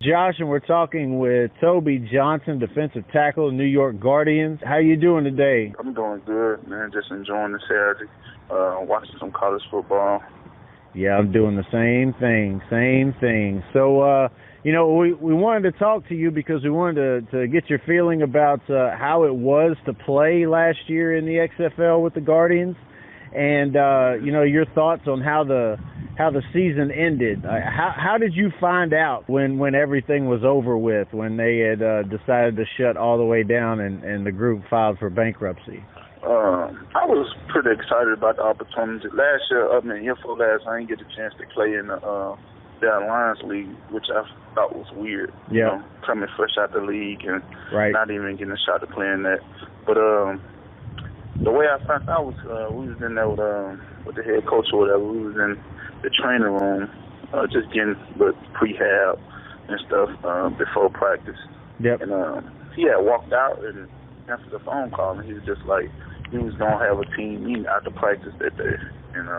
Josh, and we're talking with Toby Johnson, defensive tackle, New York Guardians. How you doing today? I'm doing good, man. Just enjoying the Saturday, watching some college football. Yeah, I'm doing the same thing. So, we wanted to talk to you because we wanted to get your feeling about how it was to play last year in the XFL with the Guardians, and your thoughts on how the season ended. How did you find out when everything was over with, when they had decided to shut all the way down and the group filed for bankruptcy? I was pretty excited about the opportunity. Last year, I didn't get a chance to play in the Alliance League, which I thought was weird. Yeah. Coming fresh out the league and right. Not even getting a shot to play in that. But the way I found out was we was in there with the head coach or whatever. We was in the training room, just getting prehab and stuff before practice. Yep. And he had walked out and answered the phone call, and he was just like, he was gonna have a team meeting after practice that day. And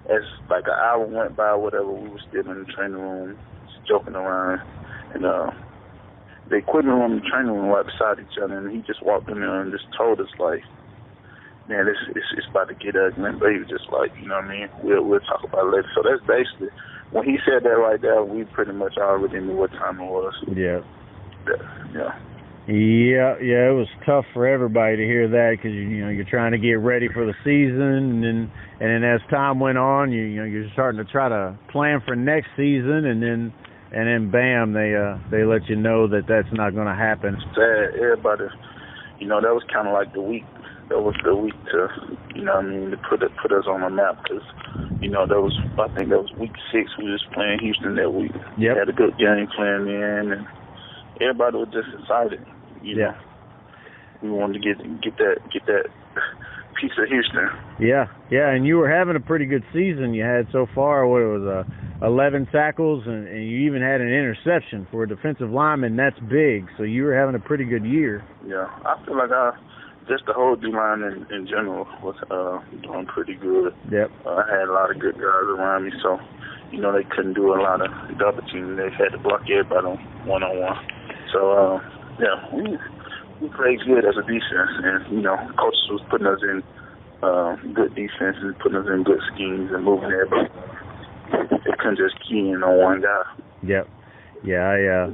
as like an hour went by, whatever, we were still in the training room, just joking around, and the equipment room and the training room right beside each other, and he just walked in there and just told us like, man, it's about to get ugly. But he was just like, you know what I mean? We'll talk about it later. So that's basically, when he said that right there, we pretty much already knew what time it was. Yeah. Yeah. Yeah, it was tough for everybody to hear that because you're trying to get ready for the season, and then as time went on, you're starting to try to plan for next season, and then bam, they let you know that that's not going to happen. Sad, everybody, that was kind of like the week. That was the week to, to put us on the map because, I think that was week 6. We was playing Houston that week. Yep. We had a good game playing in, and everybody was just excited. Yeah. We wanted to get that piece of Houston. Yeah, and you were having a pretty good season. You had so far, 11 tackles, and you even had an interception for a defensive lineman. That's big. So you were having a pretty good year. Yeah, I feel like just the whole D-line in general was doing pretty good. Yep. I had a lot of good guys around me, so they couldn't do a lot of the other team. They had to block everybody on one-on-one. So we played good as a defense, and coaches was putting us in good defense and putting us in good schemes and moving everybody. They couldn't just key in on one guy. Yep. Yeah,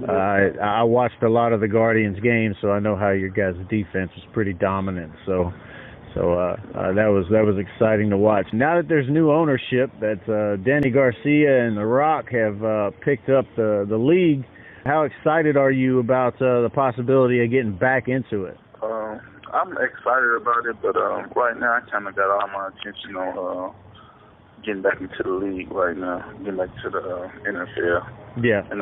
I watched a lot of the Guardians games, so I know how your guys' defense was pretty dominant. So that was exciting to watch. Now that there's new ownership, that Danny Garcia and The Rock have picked up the league, how excited are you about the possibility of getting back into it? I'm excited about it, but right now I kind of got all my attention on getting back into the league right now, getting back to the NFL. Yeah. And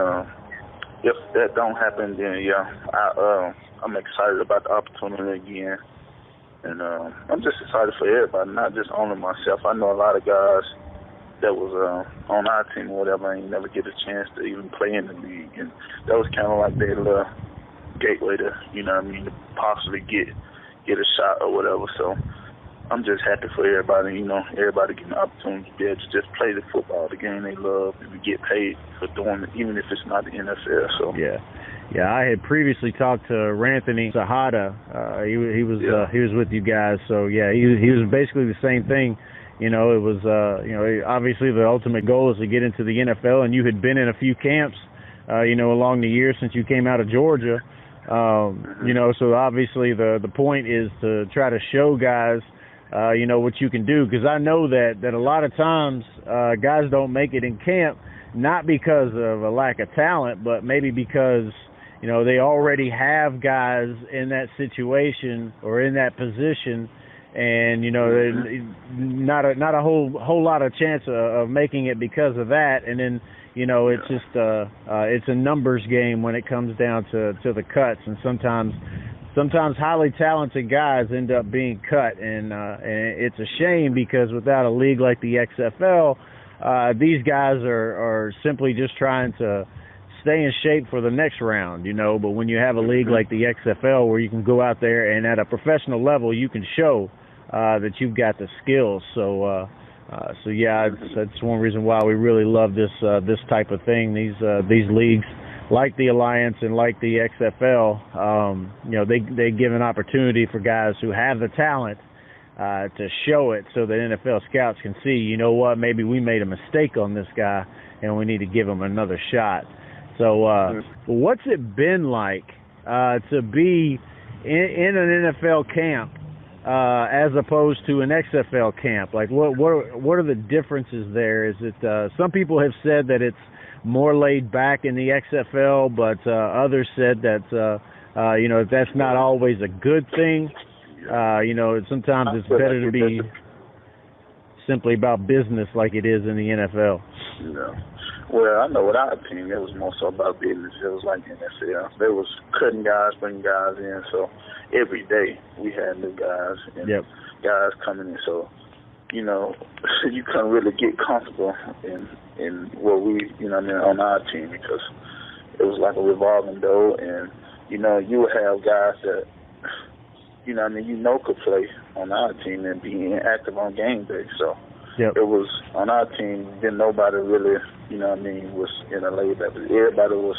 if that don't happen, then I'm excited about the opportunity again. And I'm just excited for everybody, not just only myself. I know a lot of guys that was on our team or whatever, ain't never get a chance to even play in the league. And that was kind of like their little gateway to, to possibly get a shot or whatever. So I'm just happy for everybody, everybody getting the opportunity to be able to just play the football, the game they love, and get paid for doing it, even if it's not the NFL. So yeah, I had previously talked to Ranthony Sahada. He was with you guys, so yeah, he was basically the same thing. It was obviously the ultimate goal is to get into the NFL, and you had been in a few camps, along the years since you came out of Georgia. So obviously the point is to try to show guys, what you can do, because I know that a lot of times guys don't make it in camp, not because of a lack of talent, but maybe because they already have guys in that situation or in that position, and not a whole lot of chance of making it because of that. And then it's just it's a numbers game when it comes down to the cuts, and sometimes highly talented guys end up being cut, and it's a shame because without a league like the XFL, these guys are simply just trying to stay in shape for the next round, But when you have a league like the XFL where you can go out there and at a professional level you can show that you've got the skills. So So yeah, that's one reason why we really love this type of thing. These leagues, like the Alliance and like the XFL, they give an opportunity for guys who have the talent to show it, so that NFL scouts can see, you know what, maybe we made a mistake on this guy, and we need to give him another shot. So, what's it been like to be in an NFL camp as opposed to an XFL camp? Like, what are the differences there? Is it some people have said that it's more laid back in the XFL, but others said that that's not always a good thing. Sometimes it's better to be simply about business like it is in the NFL. Yeah. Well, I know with our team, it was more so about business. It was like NFL. They was cutting guys, bringing guys in. So every day we had new guys and guys coming in. So, you couldn't really get comfortable in what we, on our team, because it was like a revolving door. And, you would have guys that, could play on our team and be active on game day. So it was on our team, then nobody really, was in a layback. Everybody was,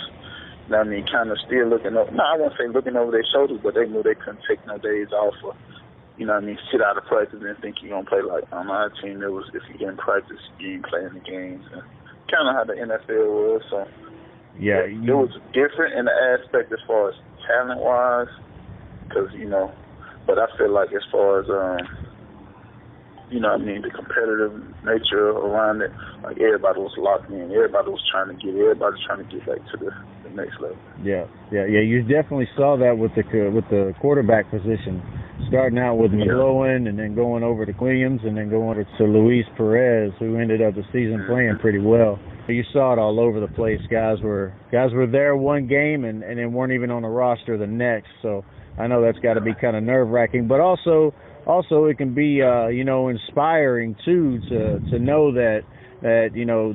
kind of still looking up. No, I won't say looking over their shoulders, but they knew they couldn't take no days off or, sit out of practice and think you're going to play. Like on our team, it was, if you didn't practice, you didn't play in the games. And kind of how the NFL was. So it was different in the aspect as far as talent-wise, because, but I feel like as far as, the competitive nature around it, like everybody was locked in. Everybody was trying to get back to the next level. Yeah. You definitely saw that with the quarterback position, starting out with McGlowan and then going over to Williams and then going over to Luis Perez, who ended up the season playing pretty well. You saw it all over the place. Guys were there one game and then weren't even on the roster the next. So I know that's got to be kind of nerve-wracking, but also it can be inspiring too to know that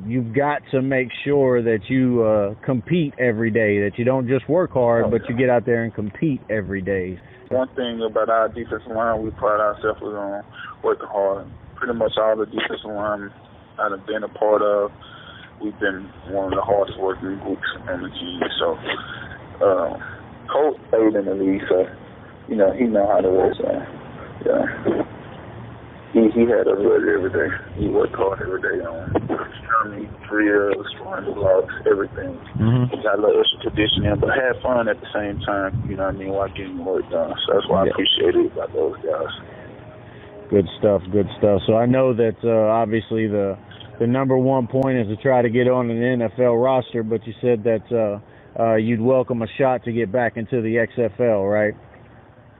you've got to make sure that you compete every day, that you don't just work hard, but you get out there and compete every day. One thing about our defensive line we pride ourselves on working hard. Pretty much all the defensive line I've been a part of, we've been one of the hardest working groups on the team. So Coach stayed in the league, so he know how to work. So he had us ready every day. He worked hard every day on drills, running blocks, everything. He got a little extra conditioning, but had fun at the same time. While getting work done. So that's why I appreciate it about those guys. Good stuff. So I know that obviously the number one point is to try to get on an NFL roster, but you said that you'd welcome a shot to get back into the XFL, right?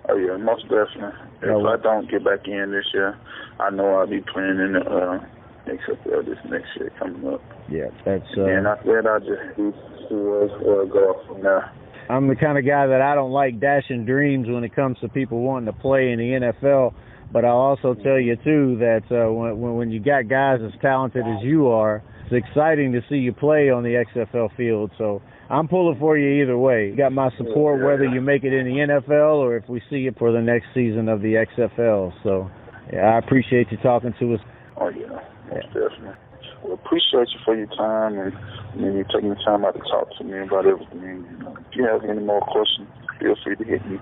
Oh, yeah, most definitely. If I don't get back in this year, I know I'll be playing in the XFL this next year coming up. Yeah, that's... and after that, I'll just do go off from there. I'm the kind of guy that I don't like dashing dreams when it comes to people wanting to play in the NFL, but I'll also tell you, too, that when you got guys as talented as you are, it's exciting to see you play on the XFL field, so I'm pulling for you either way. You got my support whether you make it in the NFL or if we see you for the next season of the XFL. So, I appreciate you talking to us. Oh, yeah, most definitely. Well, appreciate you for your time and you taking the time out to talk to me about everything. If you have any more questions, feel free to hit me.